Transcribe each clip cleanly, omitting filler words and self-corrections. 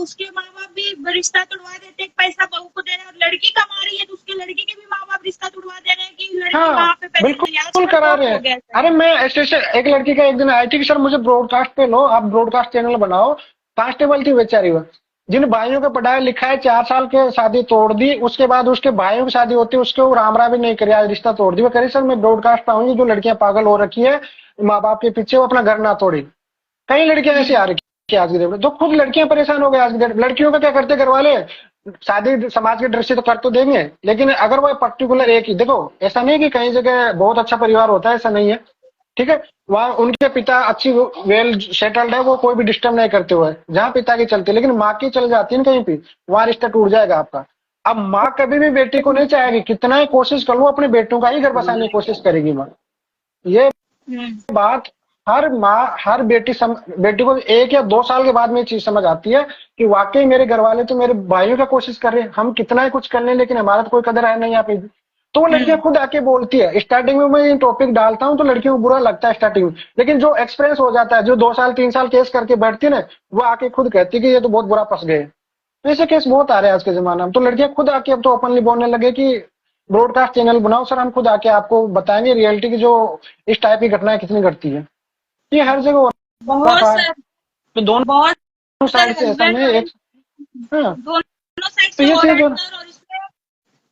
उसके माँ बाप भी रिश्ता तुड़वा देते हैं, पैसा बहू को दे रहे हैं, और लड़की कमा रही है तो उसके लड़की के भी माँ बाप रिश्ता तुड़वा दे रहे हैं कि लड़की हाँ वहां पे पैसे दे रही है। बिल्कुल आजकल करा बहुत रहे हो हैं। गया सर। अरे मैं ऐसे एक लड़की का एक दिन आई थी कि सर मुझे ब्रॉडकास्ट पे लो, आप ब्रॉडकास्ट चैनल बनाओ। कांस्टेबल थी बेचारी वो, जिन भाइयों का पढ़ाया लिखा है, 4 साल के शादी तोड़ दी, उसके बाद उसके भाइयों की शादी होती है, उसके वो रामरा भी नहीं करी, आज रिश्ता तोड़ दी। वो कह रही सर मैं ब्रॉडकास्ट पे आऊंगी, जो लड़कियां पागल हो रखी है माँ बाप के पीछे, वो अपना घर ना तोड़ी। कई लड़कियां ऐसी आ रही है आज की डेट में, तो खुद लड़कियां परेशान हो गई आज की डेट में। लड़कियों का क्या करते घर वाले, शादी समाज की दृष्टि तो कर तो देंगे, लेकिन अगर वो पर्टिकुलर एक ही, देखो ऐसा नहीं कि कई जगह बहुत अच्छा परिवार होता है, ऐसा नहीं है, ठीक है। वहाँ उनके पिता अच्छी वेल सेटल्ड है, वो कोई भी डिस्टर्ब नहीं करते हुए, जहाँ पिता की चलती है, लेकिन माँ की चल जाती है ना कहीं पे, वहाँ रिश्ता टूट जाएगा आपका। अब माँ कभी भी बेटी को नहीं चाहेगी, कितना ही कोशिश कर लो, अपने बेटों का ही घर बसाने की कोशिश करेगी माँ। ये हम्म। बात हर माँ हर बेटी को 1 या 2 साल के बाद में ये चीज समझ आती है कि वाकई मेरे घर वाले तो मेरे भाइयों का कोशिश कर रहे हैं, हम कितना ही कुछ कर लें लेकिन हमारा तो कोई कदर है नहीं यहाँ पे भी। तो वो लड़कियां खुद आके बोलती है। स्टार्टिंग में मैं ये टॉपिक डालता हूँ तो लड़कियों को बुरा लगता है स्टार्टिंग में, लेकिन जो एक्सपीरियंस हो जाता है, जो 2 साल 3 साल केस करके बैठती है ना, वो आके खुद कहती है कि ये तो बहुत बुरा फंस गए। तो ऐसे केस बहुत आ रहे हैं आज के जमाना में, तो लड़कियां खुद आके अब तो ओपनली बोलने लगे कि ब्रॉडकास्ट चैनल बनाओ सर, हम खुद आके आपको बताएंगे रियलिटी की, जो इस टाइप की घटनाएं कितनी घटती है। ये हर जगह हो बहुत रहा है। सर, तो दोनों बहुत सर साइड से ऐसा हस्बैंड नहीं है, वाइफ एक हाँ। दोनों साइड तो से ये हो रहा चीज है सर। और इसमें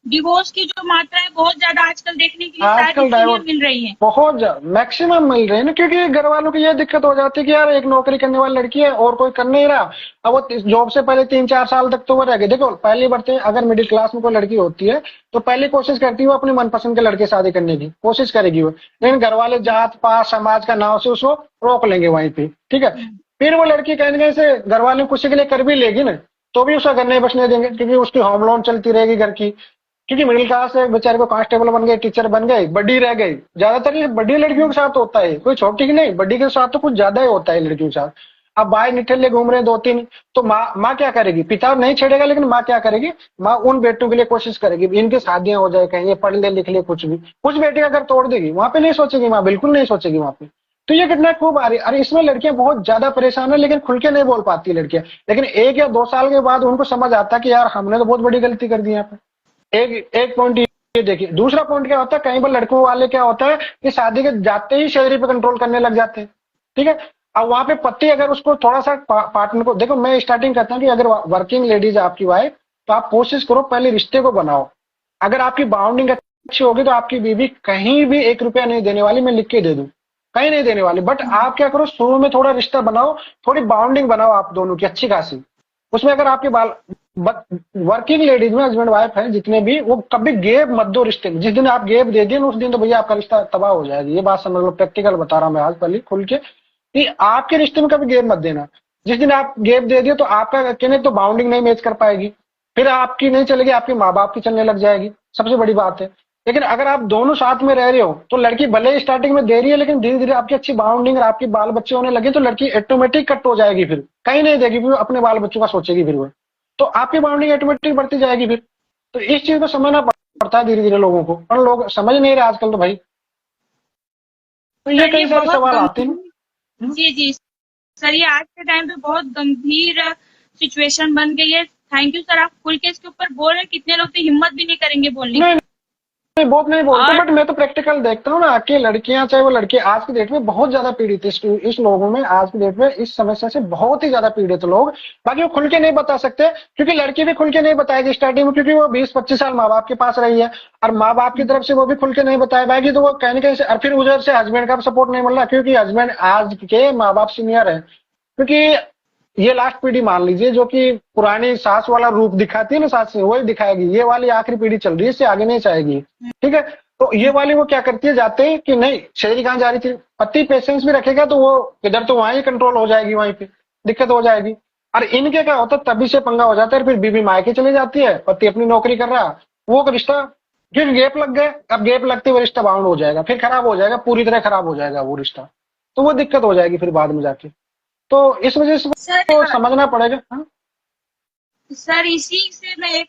डिवोर्स की जो मात्रा है बहुत ज्यादा आजकल देखने के लिए शायद आजकल इसीलिए डाइवोर्स मिल रही है। बहुत मैक्सिमम मिल रहे हैं ना, क्योंकि घर वालों की ये दिक्कत हो जाती है कि यार एक नौकरी करने वाली लड़की है और कोई कर नहीं रहा। अब वो जॉब से पहले 3 4 साल तक तो वो रह गए। देखो पहली बढ़ते अगर मिडिल क्लास में कोई लड़की होती है तो पहली कोशिश करती है वो अपनी मनपसंद के लड़के शादी करने की कोशिश करेगी वो, लेकिन घर वाले जात पात समाज का नाव से उसको रोक लेंगे वहीं पे, ठीक है। हम्म। फिर वो लड़की कहने कहीं से घर वाले खुशी के लिए कर भी लेगी ना, तो भी उसका घर नहीं बसने देंगे, क्योंकि उसकी होम लोन चलती रहेगी घर की। क्योंकि मिडिल क्लास से बेचारे को कांस्टेबल बन गए, टीचर बन गए, बड़ी रह गई। ज्यादातर ये बड़ी लड़कियों के साथ होता है, कोई छोटी की नहीं, बड़ी के साथ तो कुछ ज्यादा ही होता है लड़कियों के साथ। अब भाई निठल्ले घूम रहे हैं 2 3, तो माँ क्या करेगी, पिता नहीं छेड़ेगा लेकिन माँ क्या करेगी, माँ उन बेटों के लिए कोशिश करेगी इनकी शादियां हो जाए, कहीं ये पढ़ ले लिख ले, कुछ भी कुछ बेटे का घर तोड़ देगी, वहां पे नहीं सोचेगी माँ, बिल्कुल नहीं सोचेगी वहां पे। तो ये घटना खूब आ रही है। अरे इसमें लड़कियां बहुत ज्यादा परेशान है, लेकिन खुल के नहीं बोल पाती लड़कियां, लेकिन 1 या 2 साल के बाद उनको समझ आता है कि यार हमने तो बहुत बड़ी गलती कर दी यहाँ पे। एक एक पॉइंट ये देखिए। दूसरा पॉइंट क्या होता है, कहीं पर लड़कों वाले क्या होता है कि शादी के जाते ही शरीर पे कंट्रोल करने लग जाते हैं, ठीक है। अब वहां पे पति अगर उसको थोड़ा सा पार्टनर को देखो, मैं स्टार्टिंग करता हूँ कि अगर वर्किंग लेडीज है आपकी वाइफ, तो आप कोशिश करो पहले रिश्ते को बनाओ। अगर आपकी बाउंडिंग अच्छी होगी तो आपकी बीवी कहीं भी 1 रुपया नहीं देने वाली, मैं लिख के दे दूं, कहीं नहीं देने वाली। बट आप क्या करो, शुरू में थोड़ा रिश्ता बनाओ, थोड़ी बाउंडिंग बनाओ आप दोनों की अच्छी खासी। उसमें अगर आपके बाल वर्किंग लेडीज में हस्बैंड वाइफ है जितने भी, वो कभी गेप मत दो रिश्ते में। जिस दिन आप गेप दे दिए उस दिन तो भैया आपका रिश्ता तबाह हो जाएगी। ये बात समझ लो, प्रैक्टिकल बता रहा हूं मैं आज पहले खुल के, कि आपके रिश्ते में कभी गेप मत देना। जिस दिन आप गेप दे दिए तो आपका कहने तो बाउंडिंग नहीं मैच कर पाएगी, फिर आपकी नहीं चलेगी, आपके माँ बाप की चलने लग जाएगी, सबसे बड़ी बात है। लेकिन अगर आप दोनों साथ में रह रहे हो तो लड़की भले स्टार्टिंग में दे रही है, लेकिन धीरे धीरे आपकी अच्छी बाउंडिंग और आपके बाल बच्चे होने लगे तो लड़की ऑटोमेटिक कट हो जाएगी, फिर कहीं नहीं देगी, फिर अपने बाल बच्चों का सोचेगी फिर वो, तो आपकी बाउंडिंग ऑटोमेटिक बढ़ती जाएगी फिर। तो इस चीज को समझना पड़ता है धीरे धीरे लोगों को, और लोग समझ नहीं रहे आजकल तो भाई। तो ये सर ये कई सारे बहुत सवाल आते हैं। गंभीर, जी जी सर, ये आज के टाइम पे बहुत गंभीर सिचुएशन बन गई है। थैंक यू सर, आप खुल के इसके ऊपर बोल रहे हैं। कितने लोग तो हिम्मत भी नहीं करेंगे बोलने नहीं की। नहीं, बहुत नहीं बोलते, और बट मैं तो प्रैक्टिकल देखता हूँ ना कि लड़कियां चाहे वो लड़के आज की डेट में बहुत ज्यादा पीड़ित है इस लोगों में, आज की डेट में इस समस्या से बहुत ही ज्यादा पीड़ित लोग। बाकी वो खुल के नहीं बता सकते, क्योंकि लड़की भी खुल के नहीं बताएगी स्टार्टिंग में, क्योंकि वो 20 25 साल माँ बाप के पास रही है, और माँ बाप की तरफ से वो भी खुल के नहीं बताया पाएगी, तो वो कहने कहीं से, और फिर उधर से हस्बैंड का सपोर्ट नहीं मिल रहा, क्योंकि हस्बैंड आज के माँ बाप सीनियर है। क्योंकि ये लास्ट पीढ़ी मान लीजिए जो कि पुरानी सास वाला रूप दिखाती है ना, सास से वही दिखाएगी, ये वाली आखिरी पीढ़ी चल रही है, इससे आगे नहीं जाएगी, ठीक है। तो ये वाली वो क्या करती है, जाते हैं कि नहीं शरीर कहाँ जा रही थी, पति पेशेंस भी रखेगा तो वो इधर तो वहां ही कंट्रोल हो जाएगी, वहीं पे दिक्कत हो जाएगी। और इनके क्या होता है, तभी से पंगा हो जाता है, फिर बीबी मायके चली जाती है, पति अपनी नौकरी कर रहा, वो रिश्ता फिर गैप लग गए, अब गैप लगते हुए रिश्ता बाउंड हो जाएगा, फिर खराब हो जाएगा, पूरी तरह खराब हो जाएगा वो रिश्ता। तो वो दिक्कत हो जाएगी फिर बाद में जाके। तो इस वजह से सर तो समझना पड़ेगा। हाँ? सर इसी से मैं एक